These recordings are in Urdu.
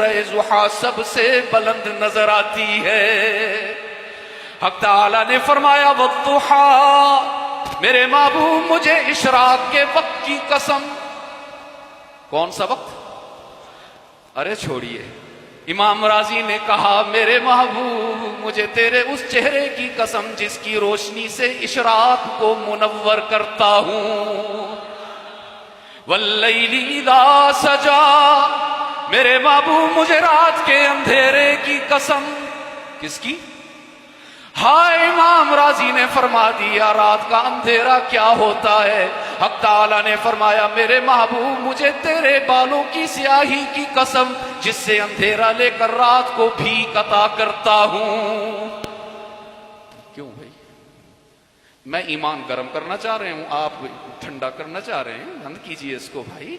سورہ ضحیٰ سب سے بلند نظر آتی ہے۔ حق تعالیٰ نے فرمایا والضحیٰ، میرے محبوب مجھے اشراق کے وقت کی قسم۔ کون سا وقت؟ ارے چھوڑیے، امام راضی نے کہا میرے محبوب مجھے تیرے اس چہرے کی قسم جس کی روشنی سے اشراق کو منور کرتا ہوں۔ واللیل اذا سجا، میرے محبوب مجھے رات کے اندھیرے کی قسم۔ کس کی؟ ہائے امام راضی نے فرما دیا رات کا اندھیرا کیا ہوتا ہے۔ حق تعالیٰ نے فرمایا میرے محبوب مجھے تیرے بالوں کی سیاہی کی قسم جس سے اندھیرا لے کر رات کو بھیک عطا کرتا ہوں۔ کیوں بھائی؟ میں ایمان گرم کرنا چاہ رہے ہوں، آپ ٹھنڈا کرنا چاہ رہے ہیں، بند کیجئے اس کو بھائی۔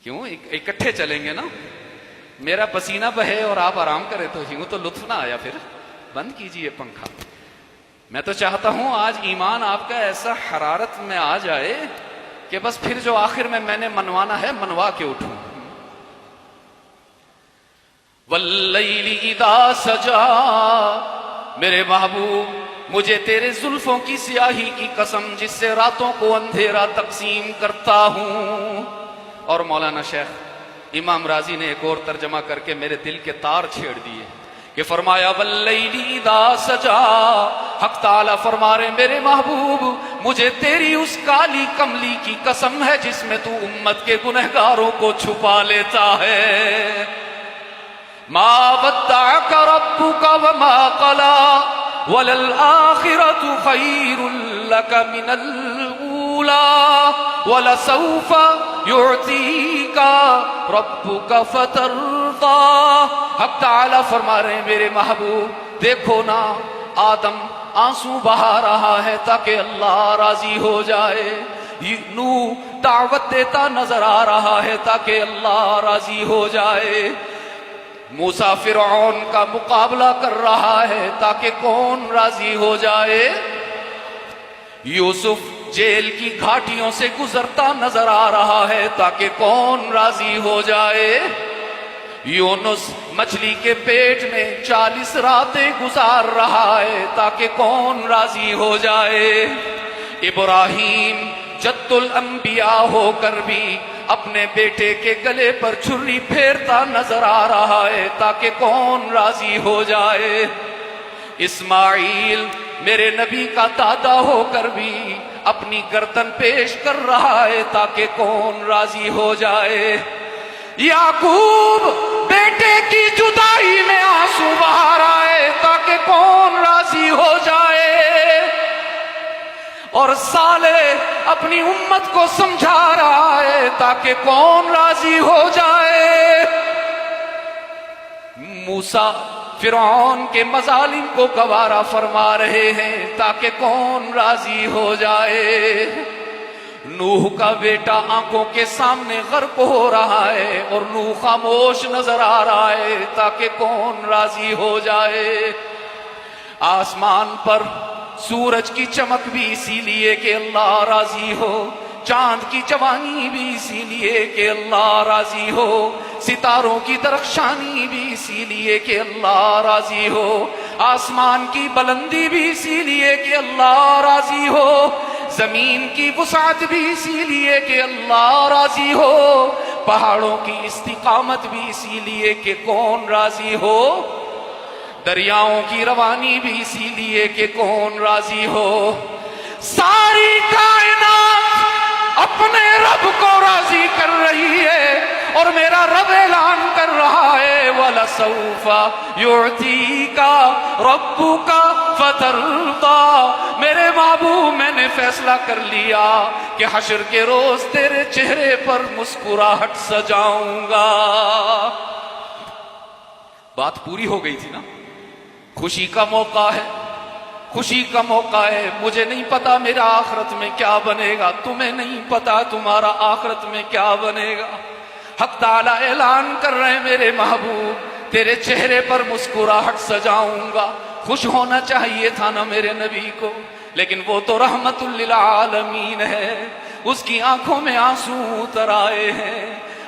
کیوں اکٹھے چلیں گے نا؟ میرا پسینہ بہے اور آپ آرام کریں تو یوں تو لطف نہ آیا، پھر بند کیجئے پنکھا۔ میں تو چاہتا ہوں آج ایمان آپ کا ایسا حرارت میں آ جائے کہ بس پھر جو آخر میں نے منوانا ہے منوا کے اٹھوں۔ واللیل اذا سجا، میرے محبوب مجھے تیرے زلفوں کی سیاہی کی قسم جس سے راتوں کو اندھیرا تقسیم کرتا ہوں۔ اور مولانا شیخ امام راضی نے ایک اور ترجمہ کر کے میرے دل کے تار چھیڑ دیے کہ فرمایا واللیل اذا سجا، حق تعالیٰ فرما رہے میرے محبوب مجھے تیری اس کالی کملی کی قسم ہے جس میں تو امت کے گنہگاروں کو چھپا لیتا ہے۔ ما ودعک ربک وما قلی وللآخرۃ خیر لک من الاولی ولسوف یعطیک ربک فترضی۔ حق تعالیٰ فرما رہے ہیں میرے محبوب دیکھو نا، آدم آنسو بہا رہا ہے تاکہ اللہ راضی ہو جائے، نوح دعوت دیتا نظر آ رہا ہے تاکہ اللہ راضی ہو جائے، موسیٰ فرعون کا مقابلہ کر رہا ہے تاکہ کون راضی ہو جائے، یوسف جیل کی گھاٹیوں سے گزرتا نظر آ رہا ہے تاکہ کون راضی ہو جائے، یونس مچھلی کے پیٹ میں 40 راتیں گزار رہا ہے تاکہ کون راضی ہو جائے، ابراہیم جد الانبیاء ہو کر بھی اپنے بیٹے کے گلے پر چھری پھیرتا نظر آ رہا ہے تاکہ کون راضی ہو جائے، اسماعیل میرے نبی کا دادا ہو کر بھی اپنی گردن پیش کر رہا ہے تاکہ کون راضی ہو جائے، یعقوب بیٹے کی جدائی میں آنسو بہا رہا ہے تاکہ کون راضی ہو جائے، اور صالح اپنی امت کو سمجھا رہا ہے تاکہ کون راضی ہو جائے، موسیٰ فرعون کے مظالم کو گوارا فرما رہے ہیں تاکہ کون راضی ہو جائے، نوح کا بیٹا آنکھوں کے سامنے غرق ہو رہا ہے اور نوح خاموش نظر آ رہا ہے تاکہ کون راضی ہو جائے، آسمان پر سورج کی چمک بھی اسی لیے کہ اللہ راضی ہو، چاند کی جوانی بھی اسی لیے کہ اللہ راضی ہو، ستاروں کی درخشانی بھی اسی لیے کہ اللہ راضی ہو، آسمان کی بلندی بھی اسی لیے کہ اللہ راضی ہو، زمین کی وسعت بھی اسی لیے کہ اللہ راضی ہو، پہاڑوں کی استقامت بھی اسی لیے کہ کون راضی ہو، دریاؤں کی روانی بھی اسی لیے کہ کون راضی ہو، ساری کائنات اپنے رب کو راضی کر رہی ہے اور میرا رب اعلان کر رہا ہے وَلَسَوْفَ يُعْتِيكَ رَبُّكَ فَتَرْضَى، میرے محبوب میں نے فیصلہ کر لیا کہ حشر کے روز تیرے چہرے پر مسکراہٹ سجاؤں گا۔ بات پوری ہو گئی تھی نا، خوشی کا موقع ہے، خوشی کا موقع ہے، مجھے نہیں پتا میرا آخرت میں کیا بنے گا، تمہیں نہیں پتا تمہارا آخرت میں کیا بنے گا، حق تعالیٰ اعلان کر رہے ہیں میرے محبوب تیرے چہرے پر مسکراہٹ سجاؤں گا۔ خوش ہونا چاہیے تھا نا میرے نبی کو، لیکن وہ تو رحمت للعالمین ہے، اس کی آنکھوں میں آنسو اتر آئے ہیں،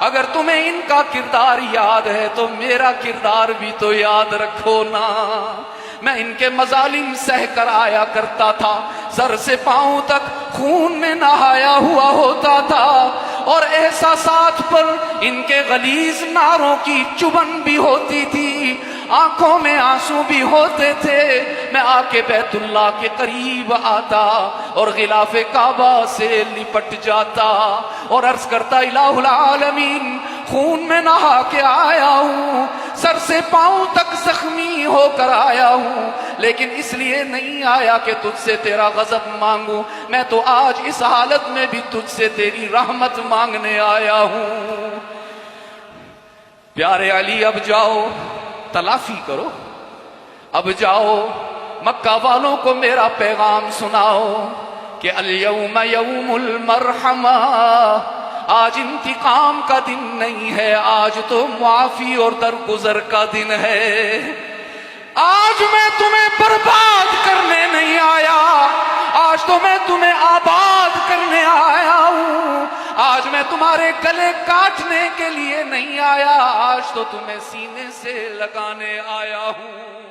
اگر تمہیں ان کا کردار یاد ہے تو میرا کردار بھی تو یاد رکھو نا۔ میں ان کے مظالم سہ کر آیا کرتا تھا، سر سے پاؤں تک خون میں نہایا ہوا ہوتا تھا، اور احساسات پر ان کے غلیظ ناروں کی چبھن بھی ہوتی تھی، آنکھوں میں آنسو بھی ہوتے تھے۔ میں آ کے بیت اللہ کے قریب آتا اور غلاف کعبہ سے لپٹ جاتا اور عرض کرتا الہ العالمین، خون میں نہا کے آیا ہوں، سر سے پاؤں تک زخمی ہو کر آیا ہوں، لیکن اس لیے نہیں آیا کہ تجھ سے تیرا غضب مانگوں، میں تو آج اس حالت میں بھی تجھ سے تیری رحمت مانگنے آیا ہوں۔ پیارے علی اب جاؤ، تلافی کرو، اب جاؤ مکہ والوں کو میرا پیغام سناؤ کہ الیوم یوم المرحمہ، آج انتقام کا دن نہیں ہے، آج تو معافی اور درگزر کا دن ہے۔ آج میں تمہیں برباد کرنے نہیں آیا، آج تو میں تمہیں آباد کرنے آیا ہوں۔ آج میں تمہارے گلے کاٹنے کے لیے نہیں آیا، آج تو تمہیں سینے سے لگانے آیا ہوں۔